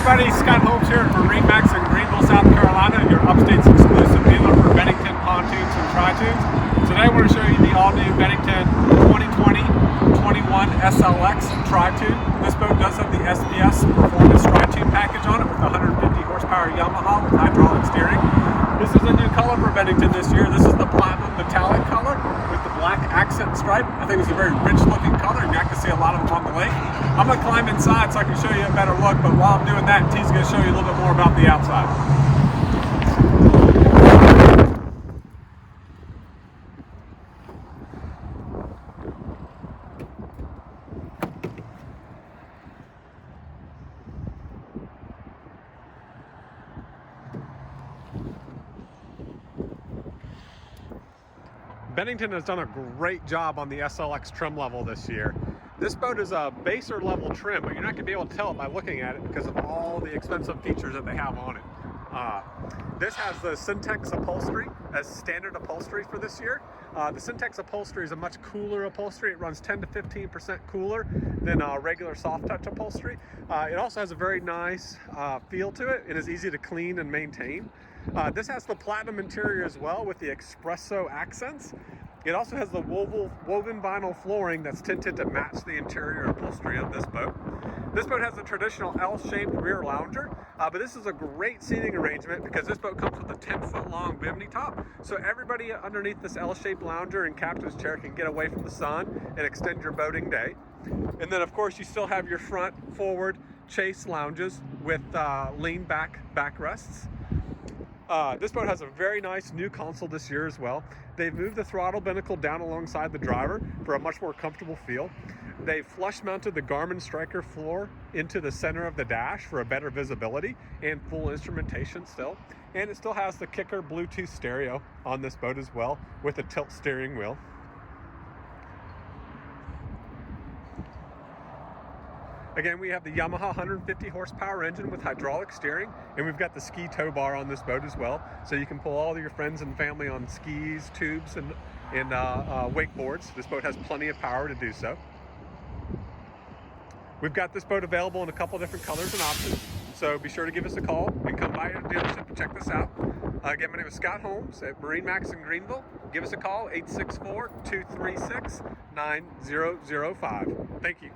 everybody, Scott Holmes here at MarineMax in Greenville, South Carolina, your upstate's exclusive dealer for Bennington pontoons and tri-toons. Today we're going to show you the all-new Bennington 21SLX Pontoon. This boat does have the SPS Performance Tri-Toon package on it with 150 horsepower Yamaha with hydraulic steering. This is a new color for Bennington this year. This is the platinum metallic color with the black accent stripe. I think it's a very rich looking color, and you can see a lot of them on the lake. I'm going to climb inside so I can show you a better look, but while I'm doing that, T's going to show you a little bit more about the outside. Bennington has done a great job on the SLX trim level this year. This boat is a baser level trim, but you're not going to be able to tell it by looking at it because of all the expensive features that they have on it. This has the Syntex upholstery as standard upholstery for this year. The Syntex upholstery is a much cooler upholstery. It runs 10 to 15% cooler than regular soft touch upholstery. It also has a very nice feel to it. It is easy to clean and maintain. This has the platinum interior as well with the espresso accents. It also has the woven vinyl flooring that's tinted to match the interior upholstery of this boat. This boat has a traditional L-shaped rear lounger, but this is a great seating arrangement because this boat comes with a 10-foot long bimini top, so everybody underneath this L-shaped lounger and captain's chair can get away from the sun and extend your boating day. And then of course you still have your front forward chase lounges with lean back backrests. This boat has a very nice new console this year as well. They've moved the throttle binnacle down alongside the driver for a much more comfortable feel. They've flush mounted the Garmin Striker floor into the center of the dash for a better visibility and full instrumentation still. And it still has the Kicker Bluetooth stereo on this boat as well with a tilt steering wheel. Again, we have the Yamaha 150 horsepower engine with hydraulic steering, and we've got the ski tow bar on this boat as well, so you can pull all of your friends and family on skis, tubes, and wakeboards. This boat has plenty of power to do so. We've got this boat available in a couple different colors and options, so be sure to give us a call and come by our dealership and check this out. Again, my name is Scott Holmes at MarineMax in Greenville. Give us a call, 864-236-9005. Thank you.